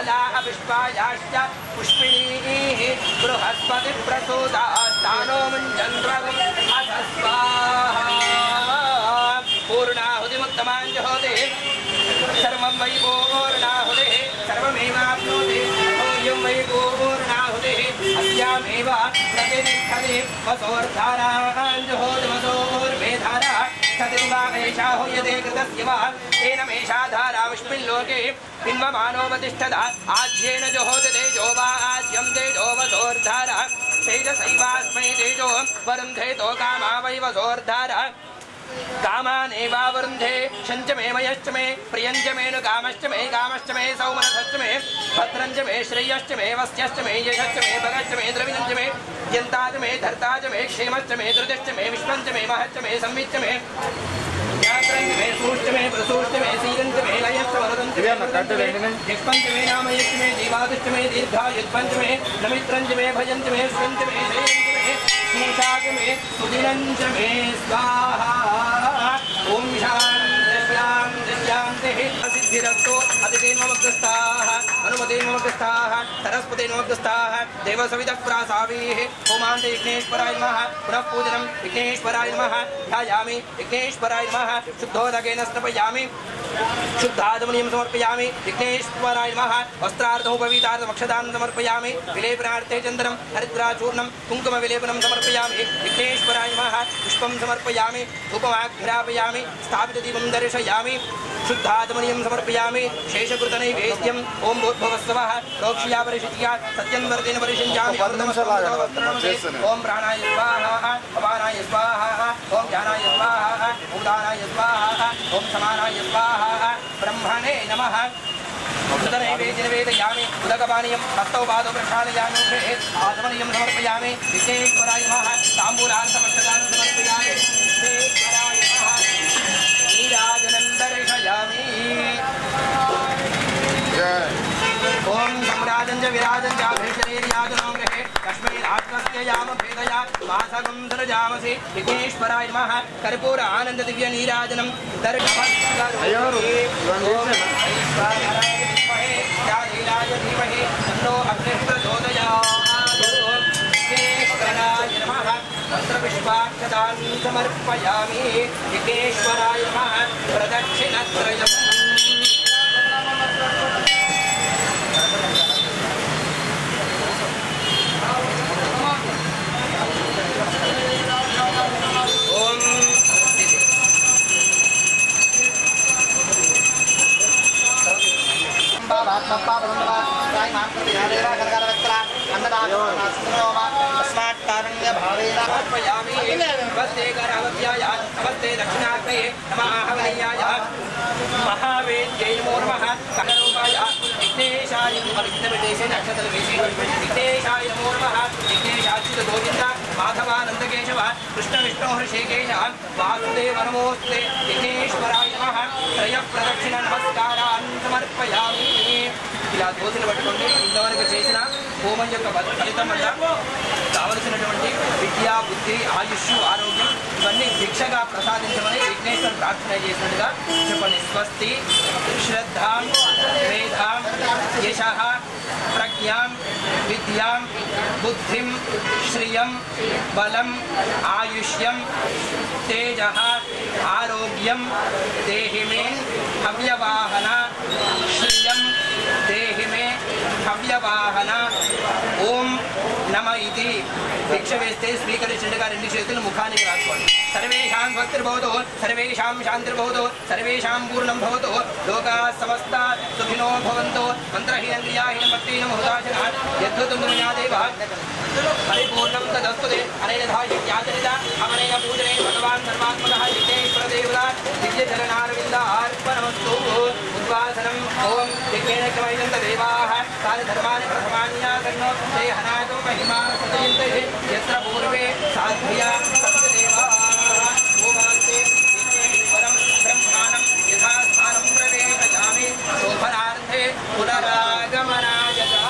बाला पुष्पायाश्च पुष्पिणीः बृहस्पति प्रसूदास्तानो मुञ्जन्त्वगुम् अस्वाहा पूर्णाहुतिमुत्तमाञ्जहोते सर्वं वै पूर्णाहुतिः सर्वमेवाप्नोति अहोयं वै पूर्णाहुतिः अस्यामेव प्रतिष्ठति वसोर्धाराञ्जहोति वसोर्मेधारा सतिवा एषा हूयते कृतस्य वा तेन मेषा धारा विष्मिल्लोके बिम्बमानोपतिष्ठता आज्येन जुहोति तेजो वा आज्यं तेजो वसोर्धारा तेजसैवास्मै तेजो वरुन्धे तो कामा वै वसोर्धारा कामानेवावरुन्धे शञ्च मे मयश्च मे प्रियञ्च मे नु कामश्च मे सौमनसश्च मे भद्रञ्च मे श्रेयश्च मे वस्यश्च मे यशश्च मे भगश्च मे द्रविणञ्च मे यन्ताच मे धर्ताच मे क्षेमश्च मे धृतिश्च मे विश्वञ्च मे महश्च मे संविच्च मे ज्ञात्रञ्च मे सूश्च मे प्रसूश्च मे सीरञ्च मे लयश्च वरदञ्च मे जिह्वञ्च मे नामयश्च मे जीवादिश्च मे दीर्घायुष्पञ्च मे नमित्रञ्च मे भजञ्च मे श्रञ्च मे शयञ्च मे सूषाच मे सुदिनञ्च मे स्वाहा ओम शांति सिद्धिरस्तु अतिथेन्मग्रस्ताः अनुमतेन्मग्रस्ताः सरस्वतेन्मग्रस्ताः देवसवितः प्रासावीः होमान्ते विघ्नेश्वराय नमः पुनः पूजनं विघ्नेश्वराय नमः ध्यायामि विघ्नेश्वराय नमः शुद्धोदकेन स्नापयामि शुद्धादमनियं समर्पयामि विघ्नेश्वराय नमः वस्त्रार्धोपवीतार्धमक्षदानं समर्पयामि विलेपनार्थे चन्दनं हरिद्राचूर्णं कुङ्कुमविलेपनं समर्पयामि विघ्नेश्वराय नमः पुष्पं समर्पयामि धूपमाघ्रापयामि स्थापितदीपं दर्शयामि शुद्धादमनियं समर्पयामि शेषकृतनैवेद्यम् ओं भूर्भुवस्सवः प्रोक्ष्या परिषित्या सत्यं वर्तेन परिषिञ्चामि ओं प्राणाय स्वाहा अपानाय स्वाहा ओं ज्ञानाय स्वाहा उदानाय स्वाहा ओं समानाय स्वाहा ब्रह्मणे नमः नैवेद्यनिवेदयामि उदकपानीयं हस्तौ पादौ प्रक्षालयामि आचमनीयं समर्पयामि विघ्नेश्वराय नमः ताम्बूलार्थमक्षदानं समर्पयामि विघ्नेश्वराय नमः नीराजनं दर्शयामि ओं सम्राजं च विराजं चाभीषणेर्याजनो गृहे कस्मैरात्मस्य याम भेदया मासगं सृजामसि विघ्नेश्वराय नमः कर्पूर आनन्द दिव्य नीराजनं दर्शयामि धीमहि तन्नो अग्निः प्रचोदयात् विघ्नेश्वराय नमः मंत्रपुष्पाक्षतानि समर्पयामि विघ्नेश्वराय नमः प्रदक्षिणत्रयम् नमस्ते दक्षिणाग्ने नमः महावेद्यै नमो नमः कनरूपाय विघ्नेशाय विघ्नेशाय नमो नमः विघ्नेशाच्युत गोविन्द माधवानन्द केशव कृष्ण विष्णु हृषिकेश वासुदेव नमोऽस्ते विघ्नेश्वराय नमः त्रय प्रदक्षिण नमस्कारान् समर्पयामि ఇలా దోశలు పట్టుకోండి ఇంతవరకు చేసిన హోమం యొక్క ఫలితం వల్ల కావలసినటువంటి విద్య బుద్ధి ఆయుష్ ఆరోగ్యం ఇవన్నీ భిక్షగా ప్రసాదించమని విఘ్నేశ్వరుడు ప్రార్థన చేసినట్టుగా చెప్పండి స్వస్తి శ్రద్ధాం మేధాం యశః ప్రజ్ఞాం విద్యాం బుద్ధిం శ్రియం బలం ఆయుష్యం తేజః ఆరోగ్యం దేహి మే అవ్యవాహన శ్రియం देहि मे हव्यवाहन ओम नम इति भिक्ष वेस्ते स्वीकरिंचिंडगा रेंडु చేతులు ముఖానికి రాసుకోండి सर्वेषां भक्तिर्भवतु सर्वेषां शान्तिर्भवतु सर्वेषां पूर्णं भवतु लोकाः समस्ताः सुखिनो भवन्तु मन्त्रहीनं क्रियाहीनं भक्तिहीनं हुताशनः यद्भुतं मया देव परिपूर्णं तदस्तुते अनेन धायज्ञाचरित अमनेन पूजनेन भगवान् सर्वात्मकः विघ्नेश्वरदेवता दिव्यचरणारविन्दार्पणमस्तु उद्वासनम् ओं विघ्नेन क्रमयन्त देवाः तानि धर्माणि प्रथमान्याकर्णो ते हनातो महिमा सदयन्ते यत्र पूर्वे साध्या सप्तदेवाः भूमान्ते विघ्नेश्वरं ब्रह्माणं यथा स्थानं प्रवेशयामि शोभनार्थे पुनरागमनाय च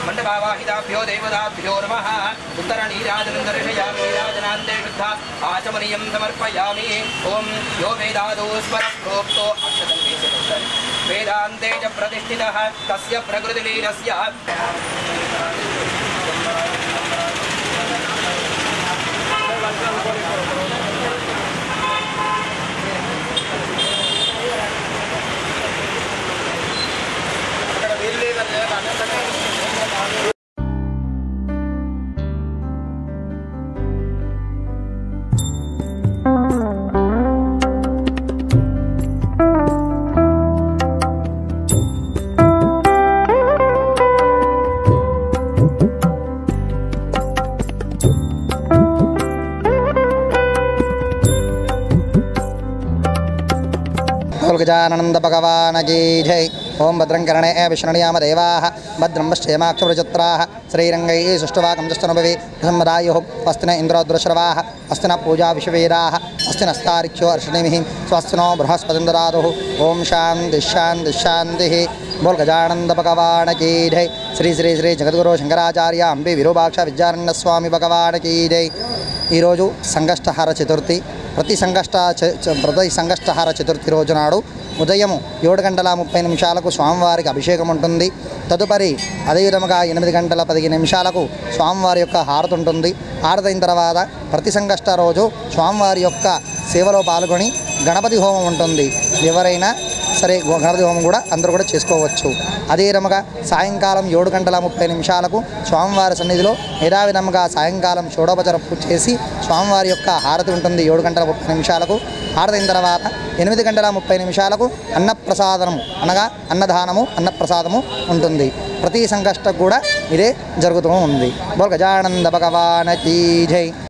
मंडपावाहिताभ्यो देवताभ्यो नमः उत्तरनीराजनं दर्शयामि राजनान्ते शुद्धा आचमनीयं समर्पयामि ओम यो वेदादो स्वर प्रोक्तो अक्षतल्पेशः वेदान्ते च प्रतिष्ठितः तस्य प्रकृतिलीनस्य गजानंद भगवान की जय। ओं भद्रं कर्णे विष्णुयाम देवाः भद्रं पश्येमाक्षुरजत्राः श्रीरङ्गैः सुष्ठुवाकं जस्तनुभवे सम्मदायुः अस्तिन इन्द्रोद्रश्रवाः अस्तिन पूजा विश्ववेदाः अस्तिन अस्तारिक्षो अर्षणिमिः स्वस्तिनो बृहस्पतिन्दरादुः। ओं शान्ति शान्ति शान्तिः। बोल गजानंद भगवान की जय। श्री श्री श्री जगद्गुरु शंकराचार्य अंबे विरूपाक्ष विद्यारण्य स्वामी भगवान की जय। ఈరోజు సంకష్టహార చతుర్థి. ప్రతి సంకష్టహార చతుర్థి రోజు నాడు ఉదయం 7:30 స్వామివారికి అభిషేకం ఉంటుంది. తదుపరి అదేవిధంగా 8:15 స్వామివారి యొక్క హారతి ఉంటుంది. హారతి అయిన తర్వాత ప్రతి సంకష్ట రోజు స్వామివారి యొక్క సేవలో పాల్గొని గణపతి హోమం ఉంటుంది. ఎవరైనా సరే గణపతి హోమం కూడా అందరూ కూడా చేసుకోవచ్చు. అదే విధంగా సాయంకాలం 7:30 స్వామివారి సన్నిధిలో యథావిధంగా సాయంకాలం షోడోపచార పూజ చేసి స్వామివారి యొక్క హారతి ఉంటుంది 7:30 హారతి అయిన తర్వాత 8:30 అన్నప్రసాదము అనగా అన్నప్రసాదము ఉంటుంది. ప్రతి సంకష్టం కూడా ఇదే జరుగుతూ ఉంది. బోల్ గజానంద భగవాన్ కీ జై.